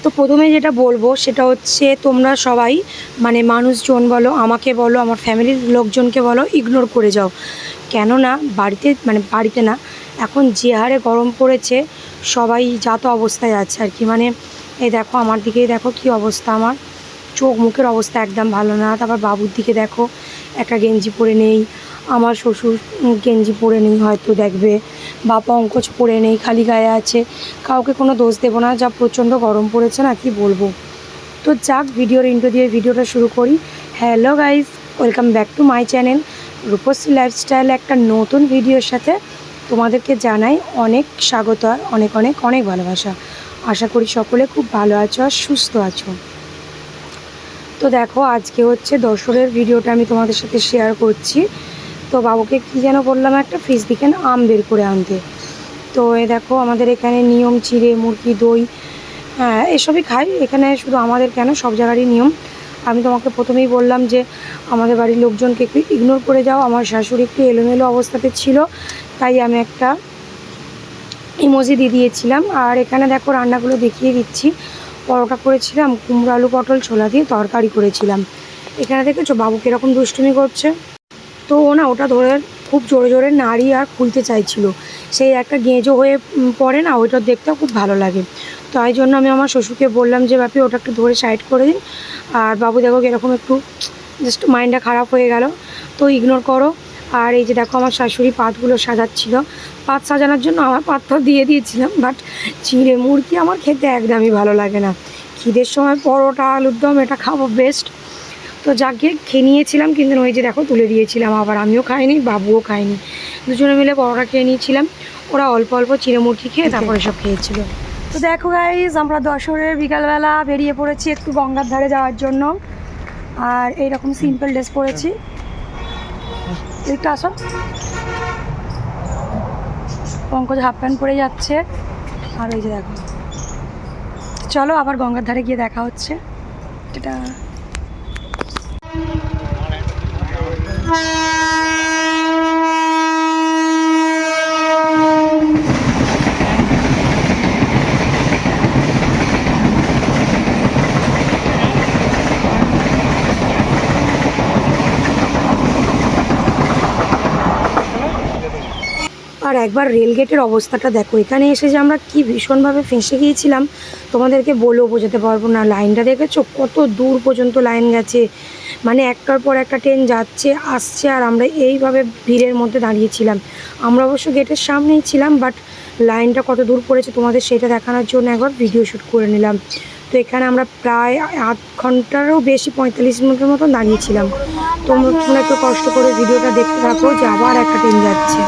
তো প্রথমে যেটা বলবো সেটা হচ্ছে তোমরা সবাই মানে মানুষজন বলো, আমাকে বলো, আমার ফ্যামিলির লোকজনকে বলো, ইগনোর করে যাও। কেননা বাড়িতে না, এখন যে হারে গরম পড়েছে সবাই যা তো অবস্থায় আছে আর কি। মানে এই দেখো আমার দিকেই দেখো কি অবস্থা, আমার চোখ মুখের অবস্থা একদম ভালো না। তারপর বাবুর দিকে দেখো, একটা গেঞ্জি পরে নেই, আমার শ্বশুর গেঞ্জি পরে নেই হয়তো দেখবে, বা পঙ্কজ পরে নেই, খালি গায়ে আছে। কাউকে কোনো দোষ দেবো না, যা প্রচণ্ড গরম পড়েছে না কি বলবো। তো যাক, ভিডিওর ইন্ট্রো দিয়ে ভিডিওটা শুরু করি। Hello guys, welcome back to my channel Rupashree lifestyle. একটা নতুন ভিডিওর সাথে তোমাদেরকে জানাই অনেক স্বাগত আর অনেক অনেক অনেক ভালোবাসা। আশা করি সকলে খুব ভালো আছো আর সুস্থ আছো। তো দেখো, আজকে হচ্ছে দশরের ভিডিওটা আমি তোমাদের সাথে শেয়ার করছি। তো বাবুকে কী যেন বললাম, একটা ফ্রিজ থেকে আম বের করে আনতে। তো এ দেখো, আমাদের এখানে নিয়ম চিড়ে মুরগি দই, হ্যাঁ এসবই খাই এখানে, শুধু আমাদের কেন সব জায়গারই নিয়ম। আমি তোমাকে প্রথমেই বললাম যে আমাদের বাড়ির লোকজনকে একটু ইগনোর করে যাও। আমার শাশুড়ি একটু এলোমেলো অবস্থাতে ছিল, তাই আমি একটা ইমোজি দিয়ে দিয়েছিলাম। আর এখানে দেখো রান্নাগুলো দেখিয়ে দিচ্ছি। পরোটা করেছিলাম, কুমড়ো আলু পটল ছোলা দিয়ে তরকারি করেছিলাম। এখানে দেখেছো বাবু কীরকম দুষ্টুমি করছে। তো ও না ওটা ধরে খুব জোরে জোরে নাড়ি আর খুলতে চাইছিল। সেই একটা গেঁজো হয়ে পড়ে না, ওইটা দেখতেও খুব ভালো লাগে। তাই জন্য আমি আমার শ্বশুরকে বললাম যে বাপি ওটা একটু ধরে সাইড করে দিন। আর বাবু দেখো এরকম একটু জাস্ট মাইন্ডটা খারাপ হয়ে গেল, তো ইগনোর করো। আর এই যে দেখো আমার শাশুড়ি পাতগুলো সাজাচ্ছিল। পাত সাজানোর জন্য আমার পাতটা দিয়ে দিয়েছিলাম, বাট চিঁড়ে মুরগি আমার খেতে একদমই ভালো লাগে না। খিদের সময় পরোটা আলুর দম এটা খাবো বেস্ট। তো যাকে খেয়ে নিয়েছিলাম, কিন্তু ওই যে দেখো তুলে দিয়েছিলাম, আবার আমিও খাইনি বাবুও খাইনি, দুজনে মিলে পরোটা খেয়ে নিয়েছিলাম। ওরা অল্প অল্প চিঁড়ে মুরগি খেয়ে তারপরে সব খেয়েছিল। তো দেখো গাইজ, আমরা দশরের বিকালবেলা বেরিয়ে পড়েছি একটু গঙ্গার ধারে যাওয়ার জন্য। আর এইরকম সিম্পল ড্রেস পরেছি। একটু আসো, পঙ্কজ হাফ প্যান্ট পরে যাচ্ছে। আর ওই যে দেখো, চলো আবার গঙ্গার ধারে গিয়ে দেখা হচ্ছে। এটা আর একবার রেলগেটের অবস্থাটা দেখো, এখানে এসে যে আমরা কি ভীষণভাবে ফেঁসে গিয়েছিলাম তোমাদেরকে বলেও বোঝাতে পারবো না। লাইনটা দেখেছো কত দূর পর্যন্ত লাইন গেছে, মানে একটার পর একটা ট্রেন যাচ্ছে আসছে, আর আমরা এইভাবে ভিড়ের মধ্যে দাঁড়িয়েছিলাম। আমরা অবশ্য গেটের সামনেই ছিলাম, বাট লাইনটা কত দূর পড়েছে তোমাদের সেটা দেখানোর জন্য একবার ভিডিও শ্যুট করে নিলাম। তো এখানে আমরা প্রায় আধ ঘন্টারও বেশি 45 মিনিটের মতন দাঁড়িয়েছিলাম। তোমরা একটু কষ্ট করে ভিডিওটা দেখতে থাকো যে আবার একটা ট্রেন যাচ্ছে।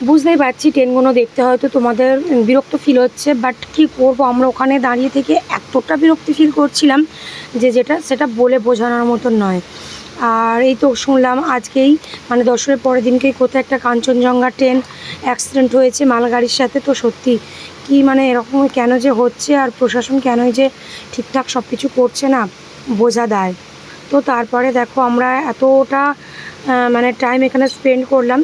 বুঝতেই পারছি ট্রেনগুলো দেখতে হয়তো তোমাদের বিরক্ত ফিল হচ্ছে, বাট কী করবো, আমরা ওখানে দাঁড়িয়ে থেকে এতটা বিরক্তি ফিল করছিলাম যে সেটা বলে বোঝানোর মতন নয়। আর এই তো শুনলাম আজকেই মানে দশরের পরের দিনকেই কোথাও একটা কাঞ্চনজঙ্ঘা ট্রেন অ্যাক্সিডেন্ট হয়েছে মালগাড়ির সাথে। তো সত্যি কি মানে এরকম কেন যে হচ্ছে, আর প্রশাসন কেনই যে ঠিকঠাক সব কিছু করছে না বোঝা দেয়। তো তারপরে দেখো আমরা এতটা মানে টাইম এখানে স্পেন্ড করলাম,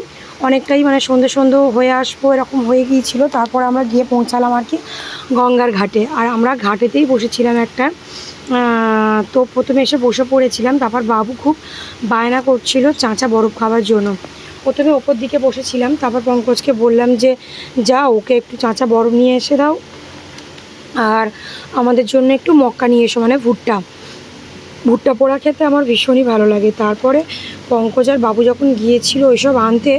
অনেকটাই মানে সন্ধে হয়ে আসবো এরকম হয়ে গিয়েছিলো। তারপর আমরা গিয়ে পৌঁছালাম আর কি গঙ্গার ঘাটে। আর আমরা ঘাটেতেই বসেছিলাম একটা, তো প্রথমে এসে বসে পড়েছিলাম। তারপর বাবু খুব বায়না করছিল চাঁচা বরফ খাওয়ার জন্য। প্রথমে ওপর দিকে বসেছিলাম, তারপর পঙ্কজকে বললাম যে যাও ওকে একটু চাঁচা বরফ নিয়ে এসে দাও, আর আমাদের জন্য একটু মক্কা নিয়ে এসো, মানে ভুট্টা পোড়া খেতে আমার ভীষণই ভালো লাগে। তারপরে পঙ্কজ আর বাবু যখন গিয়েছিল ওইসব আনতে,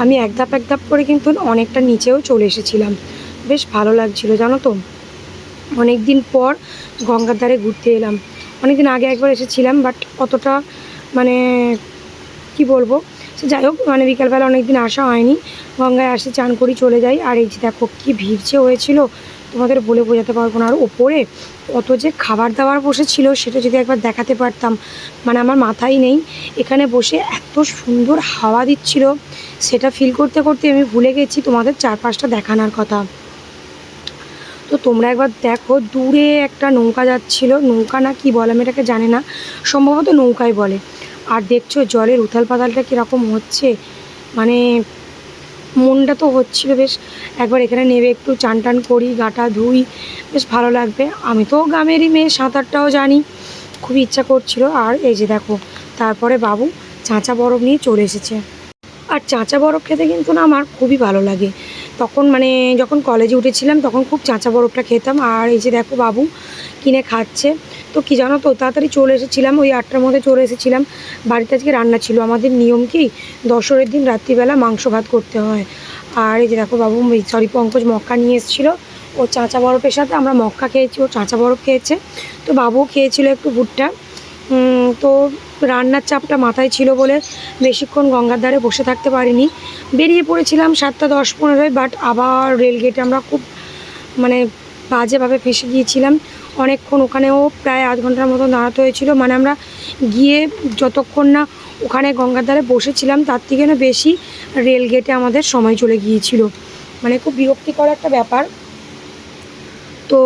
আমি এক ধাপ করে কিন্তু অনেকটা নিচেও চলে এসেছিলাম। বেশ ভালো লাগছিলো জানো তো, অনেক দিন পর গঙ্গার ধারে ঘুরতে এলাম। অনেক দিন আগে একবার এসেছিলাম, বাট অতটা মানে কি বলবো, তো যাই হোক মানে বিকালবেলা অনেক দিন আসা হয়নি, গঙ্গায় আসি চান করি চলে যাই। আর এই যে দেখো কী ভিড়ছে হয়েছিল তোমাদের বলে বোঝাতে পারবো না। আর ওপরে কত যে খাবার দাবার বসেছিল সেটা যদি একবার দেখাতে পারতাম, মানে আমার মাথায় নেই। এখানে বসে এত সুন্দর হাওয়া দিচ্ছিল, সেটা ফিল করতে করতে আমি ভুলে গেছি তোমাদের চারপাশটা দেখানোর কথা। তো তোমরা একবার দেখো, দূরে একটা নৌকা যাচ্ছিল, নৌকা না কি বলে আমি এটাকে জানি না, সম্ভবত নৌকাই বলে। আর দেখছো জলের উথাল পাতালটা কীরকম হচ্ছে, মানে মনটা তো হচ্ছিল বেশ একবার এখানে নেমে একটু চান টান করি, গাটা ধুই, বেশ ভালো লাগবে। আমি তো গ্রামেরই মেয়ে, সাঁতারটাও জানি, খুবই ইচ্ছা করছিল। আর এই যে দেখো তারপরে বাবু চাঁচা বরফ নিয়ে চলে এসেছে। আর চাঁচা বরফ খেতে কিন্তু না আমার খুবই ভালো লাগে। তখন মানে যখন কলেজে উঠেছিলাম তখন খুব চাঁচা বরফটা খেতাম। আর এই যে দেখো বাবু কিনে খাচ্ছে। তো কী জানো তো, তাড়াতাড়ি চলে এসেছিলাম, ওই 8টার মধ্যে চলে এসেছিলাম। বাড়িতে আজকে রান্না ছিল, আমাদের নিয়ম কি দশরের দিন রাত্রিবেলা মাংস ভাত করতে হয়। আর এই যে দেখো বাবু পঙ্কজ মক্কা নিয়ে এসেছিলো, ও চাঁচা বরফের সাথে আমরা মক্কা খেয়েছি, ও চাঁচা বরফ খেয়েছে। তো বাবুও খেয়েছিল একটু ভুট্টা। তো রান্নার চাপটা মাথায় ছিল বলে বেশিক্ষণ গঙ্গার ধারে বসে থাকতে পারিনি, বেরিয়ে পড়েছিলাম 7টা 10-15। বাট আবার রেলগেটে আমরা খুব মানে বাজেভাবে ফেঁসে গিয়েছিলাম, অনেকক্ষণ ওখানেও প্রায় আধ ঘন্টার মতো দাঁড়াতে হয়েছিল। মানে আমরা গিয়ে যতক্ষণ না ওখানে গঙ্গার ধারে বসেছিলাম তার থেকে না বেশি রেলগেটে আমাদের সময় চলে গিয়েছিল, মানে খুব বিরক্তিকর একটা ব্যাপার। তো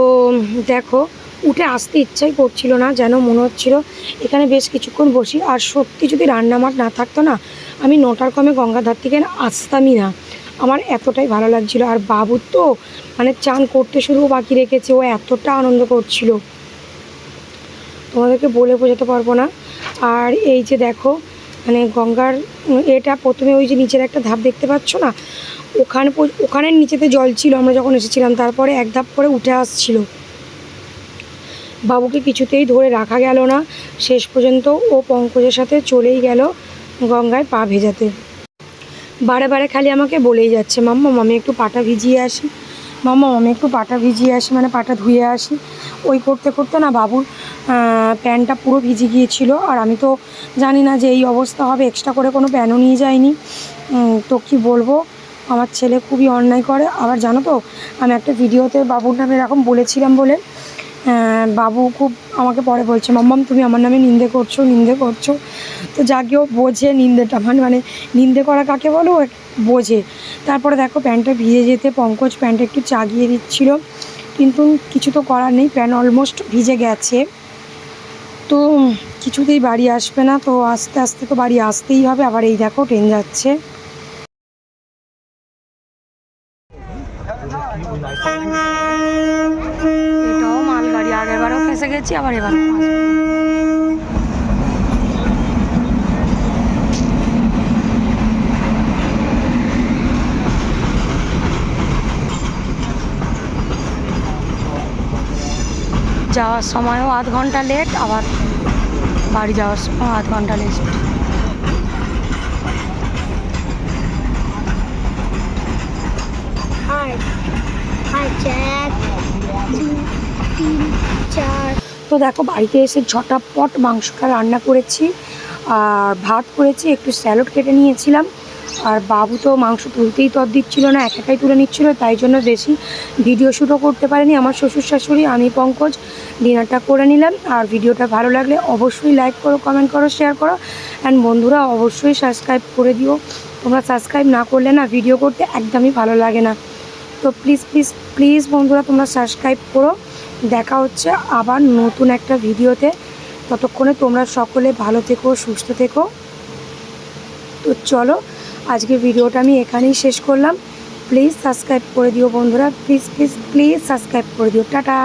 দেখো উঠে আসতে ইচ্ছাই করছিল না, যেন মনে হচ্ছিল এখানে বেশ কিছুক্ষণ বসি। আর সত্যি যদি রান্নামাট না থাকতো না, আমি 9টার কমে গঙ্গাধার থেকে আসতামই না, আমার এতটাই ভালো লাগছিল। আর বাবুর তো মানে চান করতে শুরু বাকি রেখেছে, ও এতটা আনন্দ করছিল তোমাদেরকে বলে বোঝাতে পারবো না। আর এই যে দেখো মানে গঙ্গার এটা প্রথমে ওই যে নিচের একটা ধাপ দেখতে পাচ্ছ না, ওখানের নিচেতে জল ছিল আমরা যখন এসেছিলাম, তারপরে এক ধাপ করে উঠে আসছিল। বাবুকে কিছুতেই ধরে রাখা গেল না, শেষ পর্যন্ত ও পঙ্কজের সাথে চলেই গেল গঙ্গায় পা ভেজাতে। বারে বারে খালি আমাকে বলেই যাচ্ছে, মাম্মা আমি একটু পাটা ভিজিয়ে আসি, মাম্মা আমি একটু পাটা ভিজিয়ে আসি, মানে পাটা ধুয়ে আসি। ওই করতে করতে না বাবুর প্যান্টটা পুরো ভিজে গিয়েছিল। আর আমি তো জানি না যে এই অবস্থা হবে, এক্সট্রা করে কোনো প্যানও নিয়ে যাইনি। তো কী বলবো, আমার ছেলে খুবই অন্যায় করে। আবার জানো তো আমি একটা ভিডিওতে বাবুর নামে এরকম বলেছিলাম বলে বাবু খুব আমাকে পরে বলছে, মাম্মাম তুমি আমার নামে নিন্দে করছো। তো যাকেও বোঝে নিন্দেটা, মানে নিন্দে করা কাকে বলো, বোঝে। তারপরে দেখো প্যান্টটা ভিজে যেতে পঙ্কজ প্যান্টটা একটু চাগিয়ে দিচ্ছিল, কিন্তু কিছু তো করার নেই, প্যান্ট অলমোস্ট ভিজে গেছে। তো কিছুতেই বাড়ি আসবে না, তো আস্তে আস্তে তো বাড়ি আসতেই হবে। আবার এই দেখো ট্রেন যাচ্ছে। এটাও মালগাড়ি, আগেরবারও ফেঁসে গেছি, আবার এবারও যাওয়ার সময়ও আধ ঘন্টা লেট, আবার বাড়ি যাওয়ার সময় আধ ঘন্টা লেট। তো দেখো বাড়িতে এসে ঝটাপট মাংসটা রান্না করেছি, আর ভাত করেছি, একটু স্যালাড কেটে নিয়েছিলাম। আর বাবু তো মাংস তুলতেই তর দিচ্ছিল না, একাই তুলে নিচ্ছিল, তাই জন্য বেশি ভিডিও শ্যুটও করতে পারিনি। আমার শ্বশুর শাশুড়ি, আমি পঙ্কজ ডিনারটা করে নিলাম। আর ভিডিওটা ভালো লাগলে অবশ্যই লাইক করো, কমেন্ট করো, শেয়ার করো। অ্যান্ড বন্ধুরা অবশ্যই সাবস্ক্রাইব করে দিও, তোমরা সাবস্ক্রাইব না করলে না ভিডিও করতে একদমই ভালো লাগে না। তো প্লিজ প্লিজ প্লিজ বন্ধুরা তোমরা সাবস্ক্রাইব করো। দেখা হচ্ছে আবার নতুন একটা ভিডিওতে, ততক্ষণে তোমরা সকলে ভালো থেকো, সুস্থ থেকো। তো চলো আজকে ভিডিওটা আমি এখানেই শেষ করলাম। প্লিজ সাবস্ক্রাইব করে দিও বন্ধুরা, প্লিজ প্লিজ প্লিজ সাবস্ক্রাইব করে দিও। টাটা।